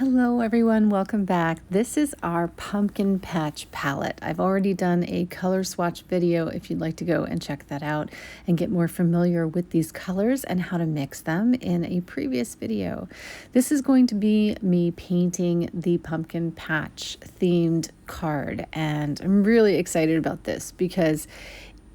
Hello everyone, welcome back. This is our pumpkin patch palette. I've already done a color swatch video if you'd like to go and check that out and get more familiar with these colors and how to mix them in a previous video. This is going to be me painting the pumpkin patch themed card, and I'm really excited about this because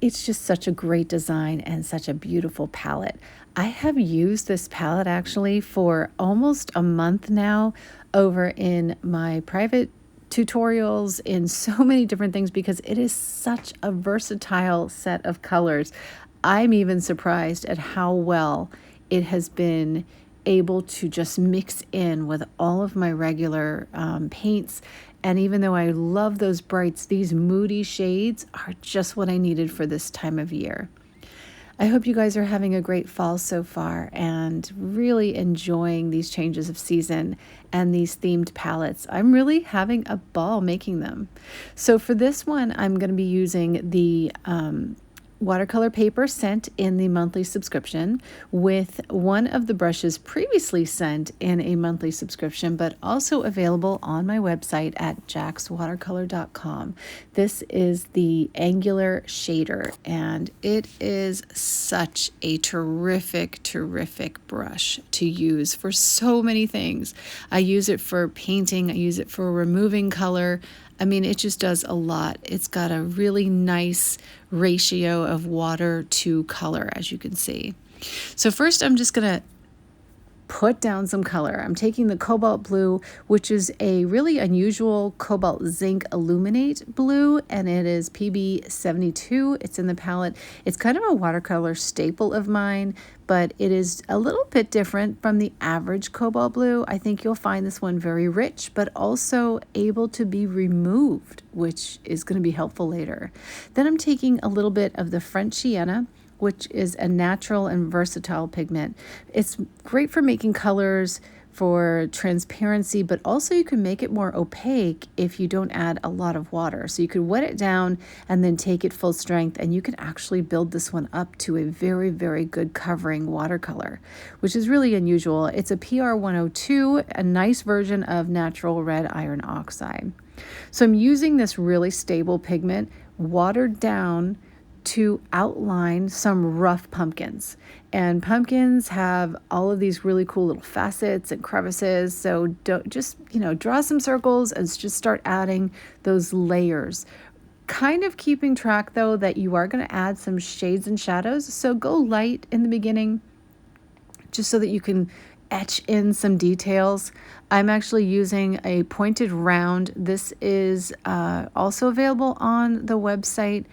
it's just such a great design and such a beautiful palette. I have used this palette actually for almost a month now over in my private tutorials in so many different things because it is such a versatile set of colors. I'm even surprised at how well it has been able to just mix in with all of my regular paints. And even though I love those brights, these moody shades are just what I needed for this time of year. I hope you guys are having a great fall so far and really enjoying these changes of season and these themed palettes. I'm really having a ball making them. So for this one, I'm going to be using the watercolor paper sent in the monthly subscription with one of the brushes previously sent in a monthly subscription, but also available on my website at jaxwatercolor.com. This is the angular shader, and it is such a terrific brush to use for so many things. I use it for painting, I use it for removing color. I mean, it just does a lot. It's got a really nice ratio of water to color, as you can see. So first, I'm just going to put down some color. I'm taking the cobalt blue, which is a really unusual cobalt zinc illuminate blue, and it is PB72. It's in the palette. It's kind of a watercolor staple of mine, but it is a little bit different from the average cobalt blue. I think you'll find this one very rich, but also able to be removed, which is going to be helpful later. Then I'm taking a little bit of the French sienna, which is a natural and versatile pigment. It's great for making colors, for transparency, but also you can make it more opaque if you don't add a lot of water. So you could wet it down and then take it full strength, and you can actually build this one up to a very good covering watercolor, which is really unusual. It's a PR102, a nice version of natural red iron oxide. So I'm using this really stable pigment, watered down, to outline some rough pumpkins. And pumpkins have all of these really cool little facets and crevices. So don't just, draw some circles and just start adding those layers. Kind of keeping track though that you are going to add some shades and shadows. So go light in the beginning just so that you can etch in some details. I'm actually using a pointed round. This is also available on the website.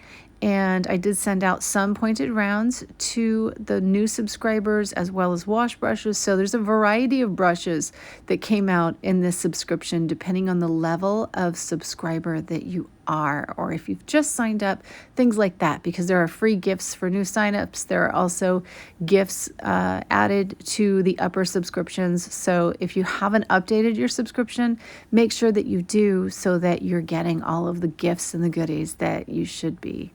And I did send out some pointed rounds to the new subscribers as well as wash brushes. So there's a variety of brushes that came out in this subscription depending on the level of subscriber that you are, or if you've just signed up, things like that, because there are free gifts for new signups. There are also gifts added to the upper subscriptions. So if you haven't updated your subscription, make sure that you do so that you're getting all of the gifts and the goodies that you should be.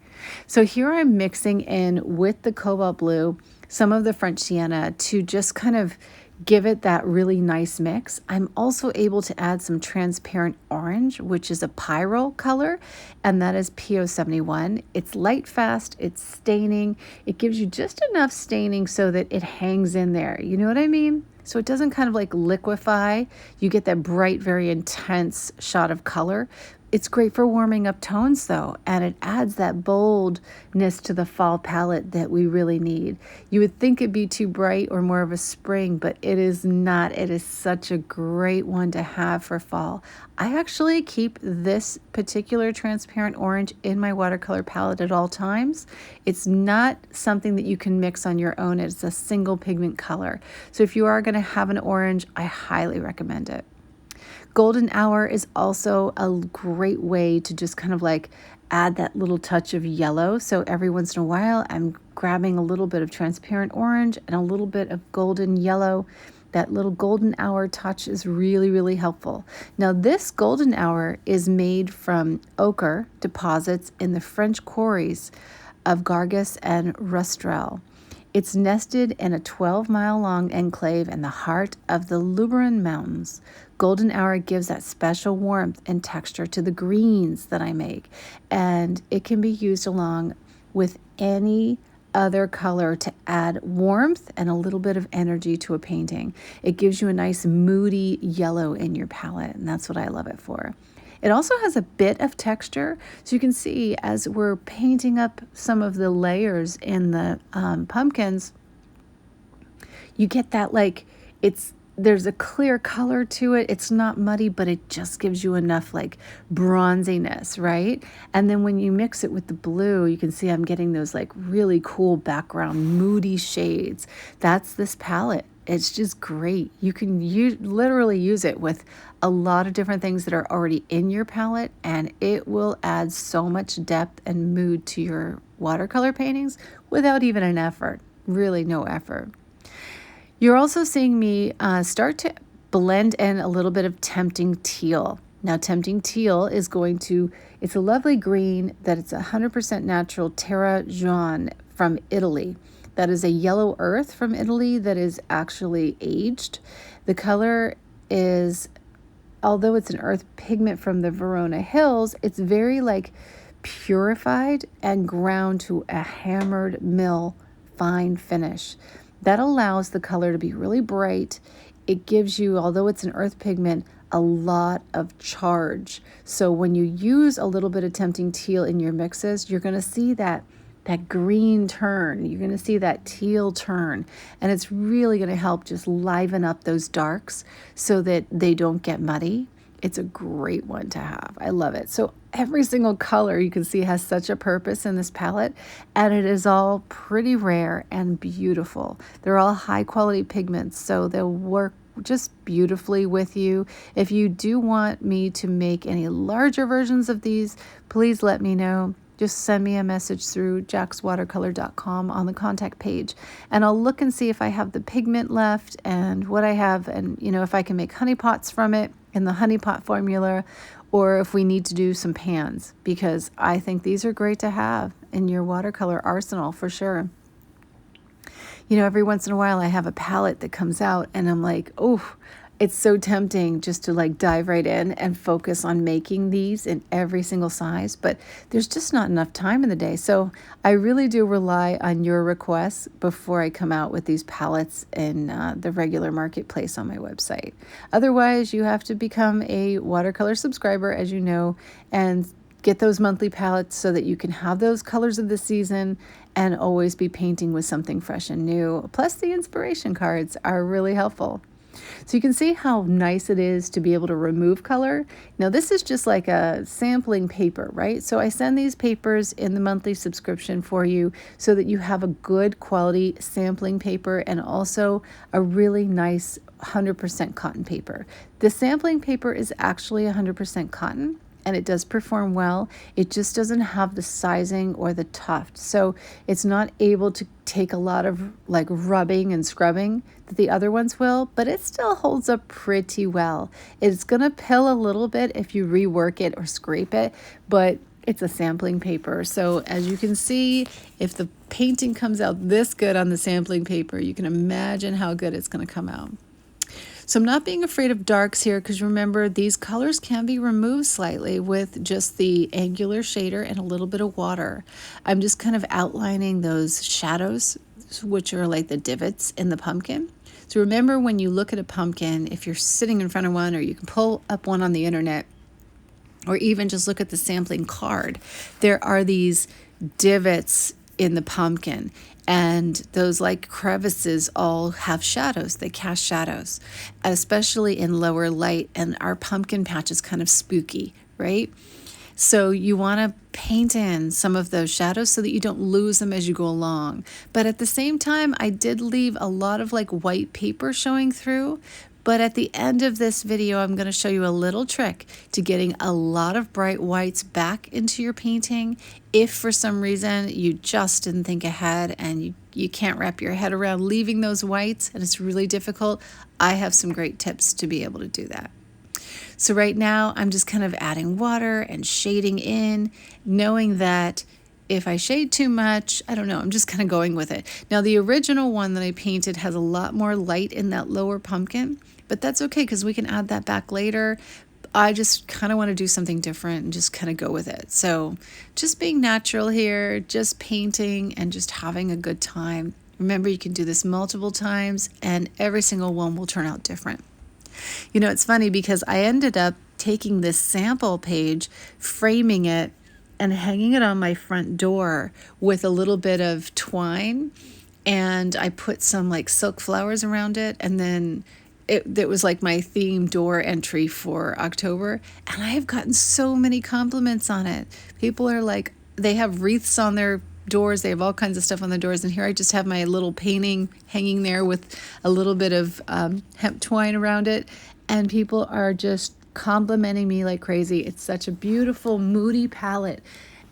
So here I'm mixing in with the cobalt blue some of the French sienna to just kind of give it that really nice mix. I'm also able to add some transparent orange, which is a pyrrole color, and that is PO71. It's light fast, it's staining. It gives you just enough staining so that it hangs in there. You know what I mean? So it doesn't kind of like liquefy. You get that bright, very intense shot of color. It's great for warming up tones though, and it adds that boldness to the fall palette that we really need. You would think it'd be too bright or more of a spring, but it is not. It is such a great one to have for fall. I actually keep this particular transparent orange in my watercolor palette at all times. It's not something that you can mix on your own. It's a single pigment color. So if you are going to have an orange, I highly recommend it. Golden hour is also a great way to just kind of like add that little touch of yellow. So every once in a while, I'm grabbing a little bit of transparent orange and a little bit of golden yellow. That little golden hour touch is really helpful. Now this golden hour is made from ochre deposits in the French quarries of Gargas and Rustrel. It's nested in a 12-mile-long enclave in the heart of the Luberon Mountains. Golden Hour gives that special warmth and texture to the greens that I make, and it can be used along with any other color to add warmth and a little bit of energy to a painting. It gives you a nice moody yellow in your palette, and that's what I love it for. It also has a bit of texture, so you can see as we're painting up some of the layers in the pumpkins, you get that there's a clear color to it. It's not muddy, but it just gives you enough like bronziness, right? And then when you mix it with the blue, you can see I'm getting those like really cool background moody shades. That's this palette. It's just great. You can literally use it with a lot of different things that are already in your palette, and it will add so much depth and mood to your watercolor paintings without even an effort. Really no effort. You're also seeing me start to blend in a little bit of Tempting Teal. Now, Tempting Teal is it's a lovely green that it's 100% natural Terra Jaune from Italy. That is a yellow earth from Italy that is actually aged. The color is, although it's an earth pigment from the Verona Hills, it's very like purified and ground to a hammered mill fine finish. That allows the color to be really bright. It gives you, although it's an earth pigment, a lot of charge. So when you use a little bit of Tempting Teal in your mixes, you're going to see that green turn. You're going to see that teal turn. And it's really going to help just liven up those darks so that they don't get muddy. It's a great one to have. I love it. So every single color you can see has such a purpose in this palette, and it is all pretty rare and beautiful. They're all high quality pigments, so they'll work just beautifully with you. If you do want me to make any larger versions of these, please let me know. Just send me a message through jaxwatercolor.com on the contact page, and I'll look and see if I have the pigment left and what I have, and if I can make honey pots from it in the honey pot formula, or if we need to do some pans, because I think these are great to have in your watercolor arsenal for sure. Every once in a while I have a palette that comes out and I'm like, oh, it's so tempting just to like dive right in and focus on making these in every single size, but there's just not enough time in the day. So I really do rely on your requests before I come out with these palettes in the regular marketplace on my website. Otherwise, you have to become a watercolor subscriber, as you know, and get those monthly palettes so that you can have those colors of the season and always be painting with something fresh and new. Plus, the inspiration cards are really helpful. So you can see how nice it is to be able to remove color. Now this is just like a sampling paper, right? So I send these papers in the monthly subscription for you so that you have a good quality sampling paper and also a really nice 100% cotton paper. The sampling paper is actually 100% cotton, and it does perform well. It just doesn't have the sizing or the tuft. So it's not able to take a lot of like rubbing and scrubbing that the other ones will, but it still holds up pretty well. It's going to pill a little bit if you rework it or scrape it, but it's a sampling paper. So as you can see, if the painting comes out this good on the sampling paper, you can imagine how good it's going to come out. So I'm not being afraid of darks here, because remember, these colors can be removed slightly with just the angular shader and a little bit of water. I'm just kind of outlining those shadows, which are like the divots in the pumpkin. So remember, when you look at a pumpkin, if you're sitting in front of one, or you can pull up one on the internet, or even just look at the sampling card, there are these divots in the pumpkin, and those like crevices all have shadows. They cast shadows, especially in lower light, and our pumpkin patch is kind of spooky, right? So you want to paint in some of those shadows so that you don't lose them as you go along. But at the same time, I did leave a lot of like white paper showing through. But at the end of this video, I'm going to show you a little trick to getting a lot of bright whites back into your painting. If for some reason you just didn't think ahead and you can't wrap your head around leaving those whites and it's really difficult, I have some great tips to be able to do that. So right now I'm just kind of adding water and shading in, knowing that if I shade too much, I don't know, I'm just kind of going with it. Now, the original one that I painted has a lot more light in that lower pumpkin, but that's okay because we can add that back later. I just kind of want to do something different and just kind of go with it. So just being natural here, just painting and just having a good time. Remember, you can do this multiple times and every single one will turn out different. You know, it's funny because I ended up taking this sample page, framing it, and hanging it on my front door with a little bit of twine. And I put some like silk flowers around it. And then it was like my theme door entry for October. And I have gotten so many compliments on it. People are like, they have wreaths on their doors. They have all kinds of stuff on the doors. And here I just have my little painting hanging there with a little bit of hemp twine around it. And people are just complimenting me like crazy. It's such a beautiful, moody palette.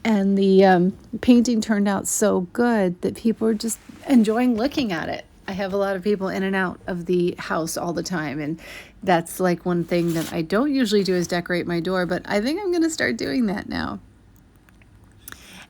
And the painting turned out so good that people are just enjoying looking at it. I have a lot of people in and out of the house all the time. And that's like one thing that I don't usually do is decorate my door. But I think I'm going to start doing that now.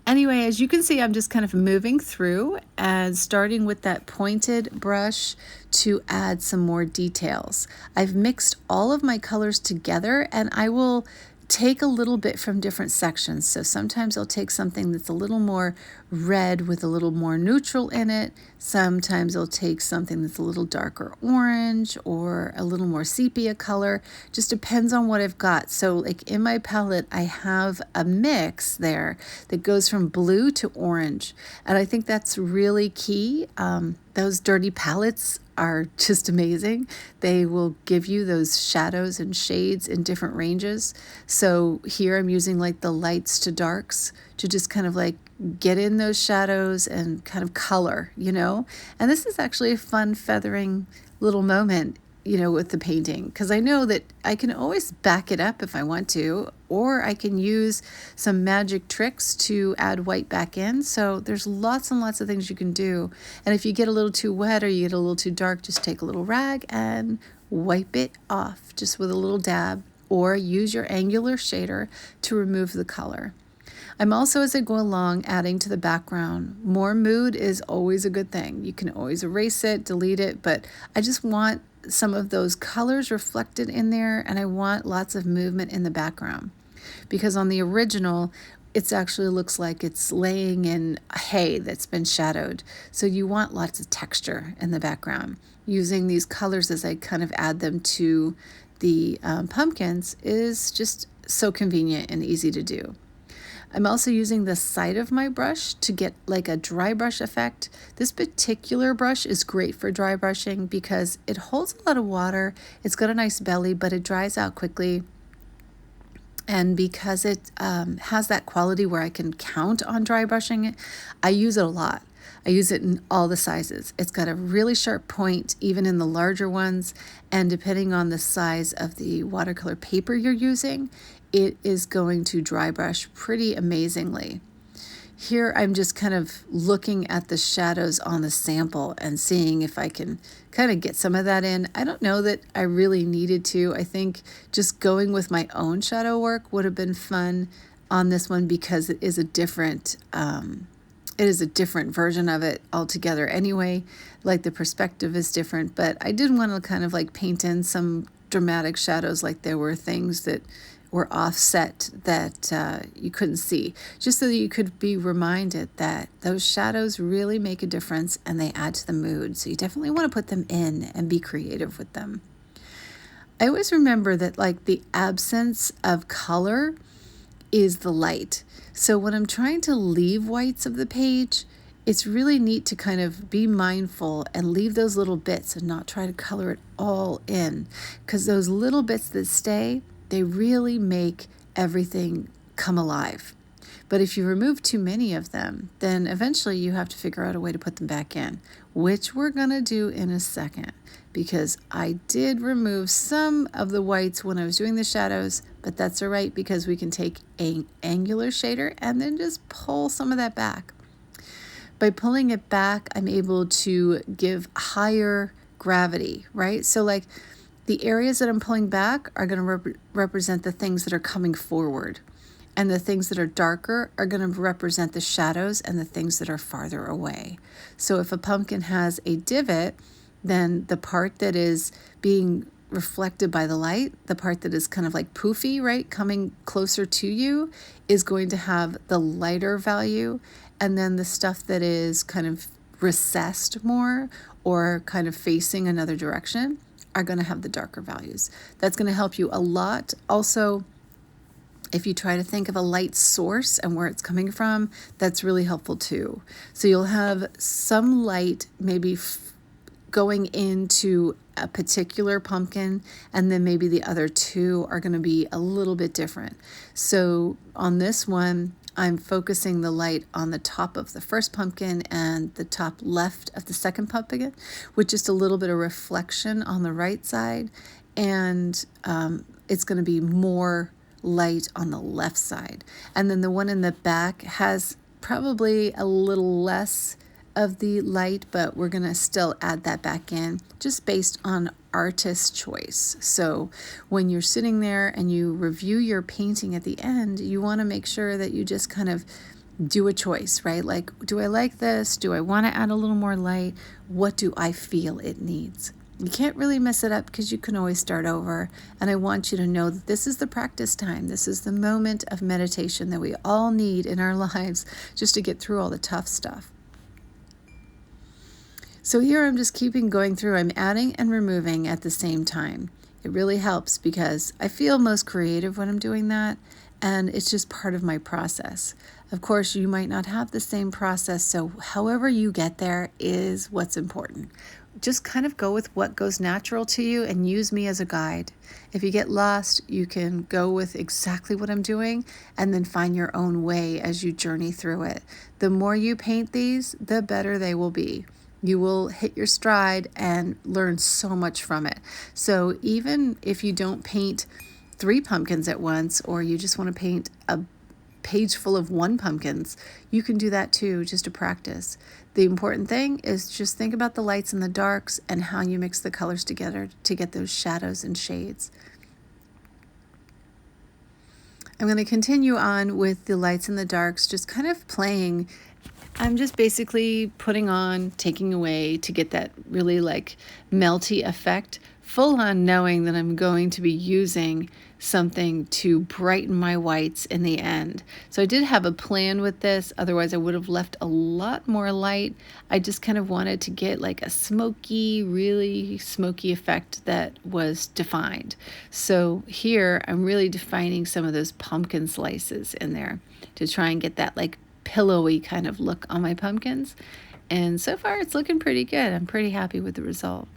Anyway, as you can see, I'm just kind of moving through and starting with that pointed brush to add some more details. I've mixed all of my colors together and I will take a little bit from different sections. So sometimes I'll take something that's a little more red with a little more neutral in it. Sometimes I'll take something that's a little darker orange or a little more sepia color. Just depends on what I've got. So like in my palette, I have a mix there that goes from blue to orange. And I think that's really key. Those dirty palettes are just amazing. They will give you those shadows and shades in different ranges. So here I'm using like the lights to darks to just kind of like get in those shadows and kind of color, you know? And this is actually a fun feathering little moment, you know, with the painting, because I know that I can always back it up if I want to, or I can use some magic tricks to add white back in. So there's lots and lots of things you can do. And if you get a little too wet or you get a little too dark, just take a little rag and wipe it off just with a little dab, or use your angular shader to remove the color. I'm also, as I go along, adding to the background. More mood is always a good thing. You can always erase it, delete it, but I just want some of those colors reflected in there, and I want lots of movement in the background. Because on the original, it actually looks like it's laying in hay that's been shadowed. So you want lots of texture in the background. Using these colors as I kind of add them to the pumpkins is just so convenient and easy to do. I'm also using the side of my brush to get like a dry brush effect. This particular brush is great for dry brushing because it holds a lot of water. It's got a nice belly, but it dries out quickly. And because it has that quality where I can count on dry brushing it, I use it a lot. I use it in all the sizes. It's got a really sharp point, even in the larger ones. And depending on the size of the watercolor paper you're using, it is going to dry brush pretty amazingly. Here I'm just kind of looking at the shadows on the sample and seeing if I can kind of get some of that in. I don't know that I really needed to. I think just going with my own shadow work would have been fun on this one because it is a different version of it altogether anyway. Like the perspective is different, but I did want to kind of like paint in some dramatic shadows, like there were things that were offset that you couldn't see, just so that you could be reminded that those shadows really make a difference and they add to the mood. So you definitely want to put them in and be creative with them. I always remember that like the absence of color is the light. So when I'm trying to leave whites of the page, it's really neat to kind of be mindful and leave those little bits and not try to color it all in, because those little bits that stay, they really make everything come alive. But if you remove too many of them, then eventually you have to figure out a way to put them back in, which we're going to do in a second, because I did remove some of the whites when I was doing the shadows, but that's all right because we can take an angular shader and then just pull some of that back. By pulling it back, I'm able to give higher gravity, right? So like the areas that I'm pulling back are going to represent the things that are coming forward. And the things that are darker are going to represent the shadows and the things that are farther away. So if a pumpkin has a divot, then the part that is being reflected by the light, the part that is kind of like poofy, right, coming closer to you, is going to have the lighter value. And then the stuff that is kind of recessed more or kind of facing another direction are going to have the darker values. That's going to help you a lot. Also, if you try to think of a light source and where it's coming from, that's really helpful too. So you'll have some light maybe going into a particular pumpkin, and then maybe the other two are going to be a little bit different. So on this one, I'm focusing the light on the top of the first pumpkin and the top left of the second pumpkin, with just a little bit of reflection on the right side, and it's going to be more light on the left side. And then the one in the back has probably a little less of the light, but we're going to still add that back in just based on artist choice. So when you're sitting there and you review your painting at the end, you want to make sure that you just kind of do a choice, right? Like, do I like this? Do I want to add a little more light? What do I feel it needs? You can't really mess it up because you can always start over. And I want you to know that this is the practice time. This is the moment of meditation that we all need in our lives just to get through all the tough stuff. So here I'm just keeping going through. I'm adding and removing at the same time. It really helps because I feel most creative when I'm doing that, and it's just part of my process. Of course, you might not have the same process, so however you get there is what's important. Just kind of go with what goes natural to you and use me as a guide. If you get lost, you can go with exactly what I'm doing and then find your own way as you journey through it. The more you paint these, the better they will be. You will hit your stride and learn so much from it. So even if you don't paint 3 pumpkins at once, or you just want to paint a page full of 1 pumpkins, you can do that too, just to practice. The important thing is just think about the lights and the darks and how you mix the colors together to get those shadows and shades. I'm going to continue on with the lights and the darks, just kind of playing. I'm just basically putting on, taking away to get that really like melty effect, full on knowing that I'm going to be using something to brighten my whites in the end. So I did have a plan with this, otherwise I would have left a lot more light. I just kind of wanted to get like a smoky, really smoky effect that was defined. So here I'm really defining some of those pumpkin slices in there to try and get that like pillowy kind of look on my pumpkins. And so far it's looking pretty good. I'm pretty happy with the result.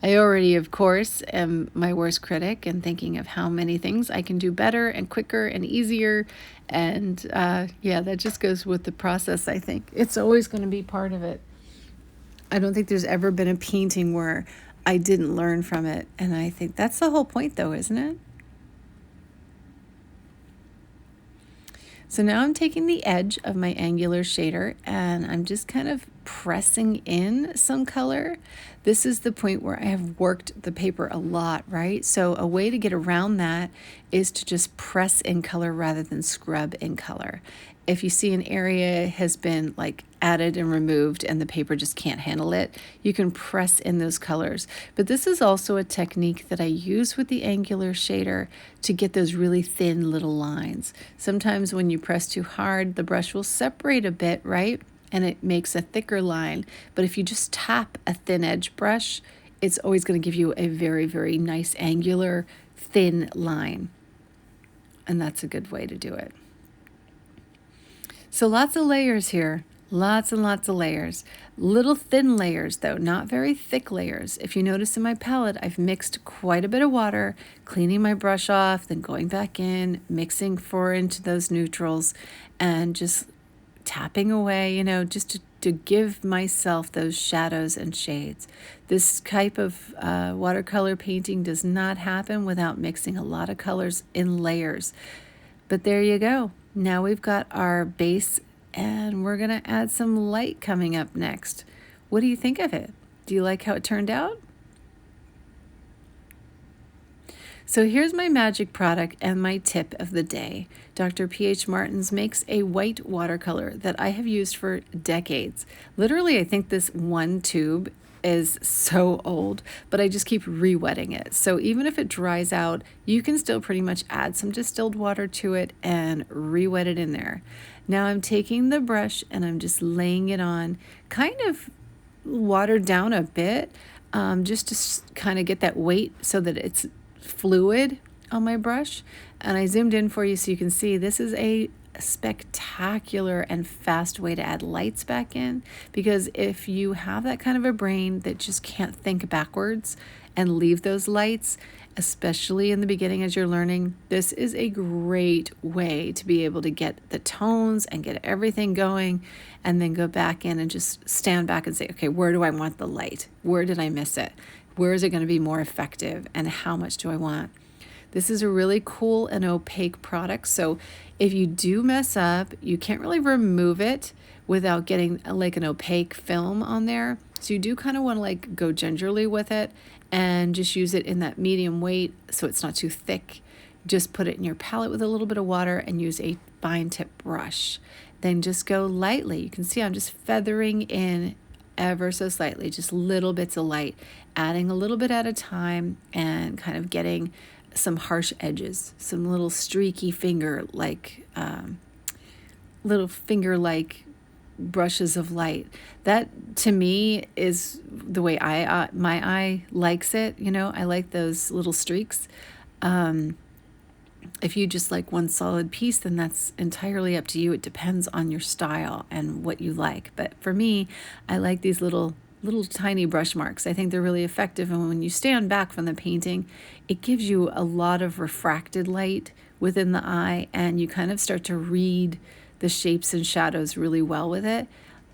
I already, of course, am my worst critic and thinking of how many things I can do better and quicker and easier. And yeah, that just goes with the process, I think. It's always going to be part of it. I don't think there's ever been a painting where I didn't learn from it. And I think that's the whole point though, isn't it? So now I'm taking the edge of my angular shader and I'm just kind of pressing in some color. This is the point where I have worked the paper a lot, right? So a way to get around that is to just press in color rather than scrub in color. If you see an area has been like added and removed and the paper just can't handle it, you can press in those colors. But this is also a technique that I use with the angular shader to get those really thin little lines. Sometimes when you press too hard, the brush will separate a bit, right? And it makes a thicker line. But if you just tap a thin edge brush, it's always going to give you a very, very nice angular thin line. And that's a good way to do it. So lots of layers here, lots and lots of layers. Little thin layers though, not very thick layers. If you notice in my palette, I've mixed quite a bit of water, cleaning my brush off, then going back in, mixing into those neutrals and just tapping away, you know, just to give myself those shadows and shades. This type of watercolor painting does not happen without mixing a lot of colors in layers. But there you go. Now we've got our base and we're going to add some light coming up next. What do you think of it? Do you like how it turned out? So here's my magic product and my tip of the day. Dr. P.H. Martin's makes a white watercolor that I have used for decades. Literally, I think this one tube is so old, but I just keep re-wetting it. So even if it dries out, you can still pretty much add some distilled water to it and re-wet it in there. Now I'm taking the brush and I'm just laying it on, kind of watered down a bit, just to kind of get that weight so that it's fluid on my brush. And I zoomed in for you so you can see this is a spectacular and fast way to add lights back in, because if you have that kind of a brain that just can't think backwards and leave those lights, especially in the beginning as you're learning, this is a great way to be able to get the tones and get everything going, and then go back in and just stand back and say, okay, where do I want the light? Where did I miss it? Where is it going to be more effective, and how much do I want? This is a really cool and opaque product. So if you do mess up, you can't really remove it without getting like an opaque film on there. So you do kind of want to like go gingerly with it and just use it in that medium weight so it's not too thick. Just put it in your palette with a little bit of water and use a fine tip brush. Then just go lightly. You can see I'm just feathering in ever so slightly, just little bits of light, adding a little bit at a time and kind of getting some harsh edges, some little streaky little finger-like brushes of light. That to me is the way my eye likes it. You know, I like those little streaks. If you just like one solid piece, then that's entirely up to you. It depends on your style and what you like. But for me, I like these little tiny brush marks. I think they're really effective. And when you stand back from the painting, it gives you a lot of refracted light within the eye, and you kind of start to read the shapes and shadows really well with it.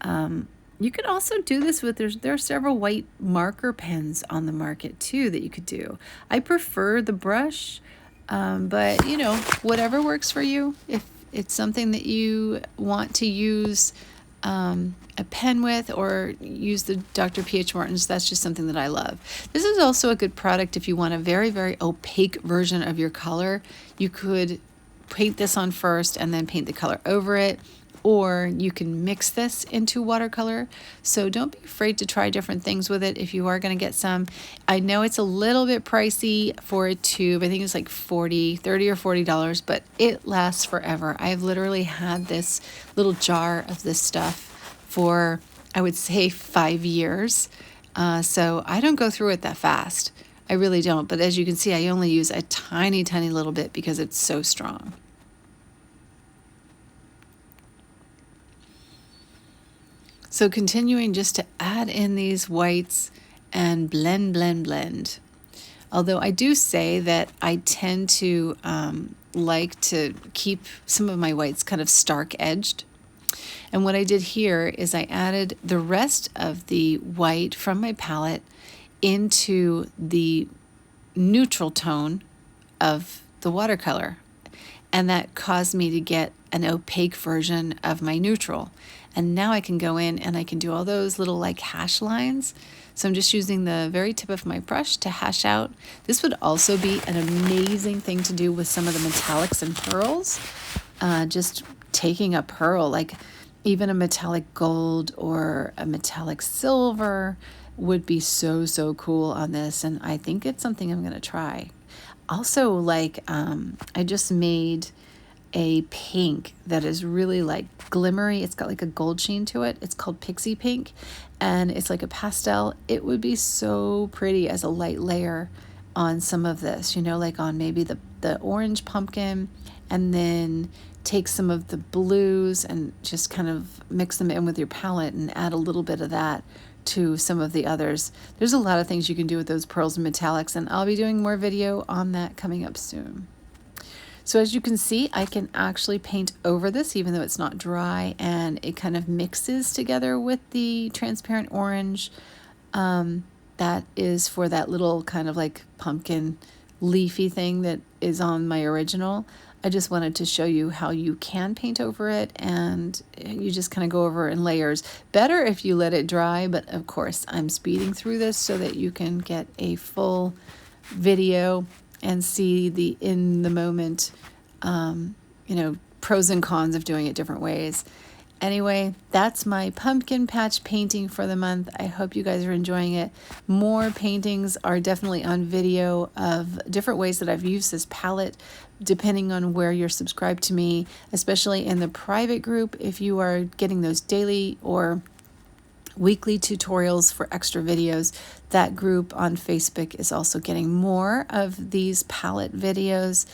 You could also do this with, there are several white marker pens on the market too that you could do. I prefer the brush, but you know, whatever works for you. If it's something that you want to use a pen with, or use the Dr. P.H. Martin's, that's just something that I love. This is also a good product if you want a very, very opaque version of your color. You could paint this on first and then paint the color over it, or you can mix this into watercolor. So don't be afraid to try different things with it if you are going to get some. I know it's a little bit pricey for a tube. I think it's like $30 or $40, but it lasts forever. I've literally had this little jar of this stuff for, I would say, 5 years. So I don't go through it that fast. I really don't. But as you can see, I only use a tiny, tiny little bit because it's so strong. So continuing just to add in these whites and blend, blend, blend. Although I do say that I tend to like to keep some of my whites kind of stark edged. And what I did here is I added the rest of the white from my palette into the neutral tone of the watercolor. And that caused me to get an opaque version of my neutral. And now I can go in and I can do all those little like hash lines. So I'm just using the very tip of my brush to hash out. This would also be an amazing thing to do with some of the metallics and pearls. Just taking a pearl, like even a metallic gold or a metallic silver, would be so, so cool on this. And I think it's something I'm going to try. Also, like, I just made a pink that is really like glimmery. It's got like a gold sheen to it. It's called Pixie Pink, and it's like a pastel. It would be so pretty as a light layer on some of this, you know, like on maybe the orange pumpkin, and then take some of the blues and just kind of mix them in with your palette and add a little bit of that to some of the others. There's a lot of things you can do with those pearls and metallics, and I'll be doing more video on that coming up soon. So as you can see, I can actually paint over this even though it's not dry, and it kind of mixes together with the transparent orange. That is for that little kind of like pumpkin leafy thing that is on my original. I just wanted to show you how you can paint over it, and you just kind of go over in layers. Better if you let it dry, but of course I'm speeding through this so that you can get a full video and see the in the moment, you know, pros and cons of doing it different ways. Anyway, that's my pumpkin patch painting for the month. I hope you guys are enjoying it. More paintings are definitely on video of different ways that I've used this palette, depending on where you're subscribed to me, especially in the private group. If you are getting those daily or weekly tutorials for extra videos, that group on Facebook is also getting more of these palette videos.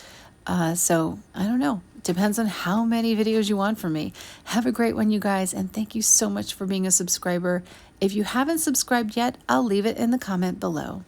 So I don't know. Depends on how many videos you want from me. Have a great one, you guys, and thank you so much for being a subscriber. If you haven't subscribed yet, I'll leave it in the comment below.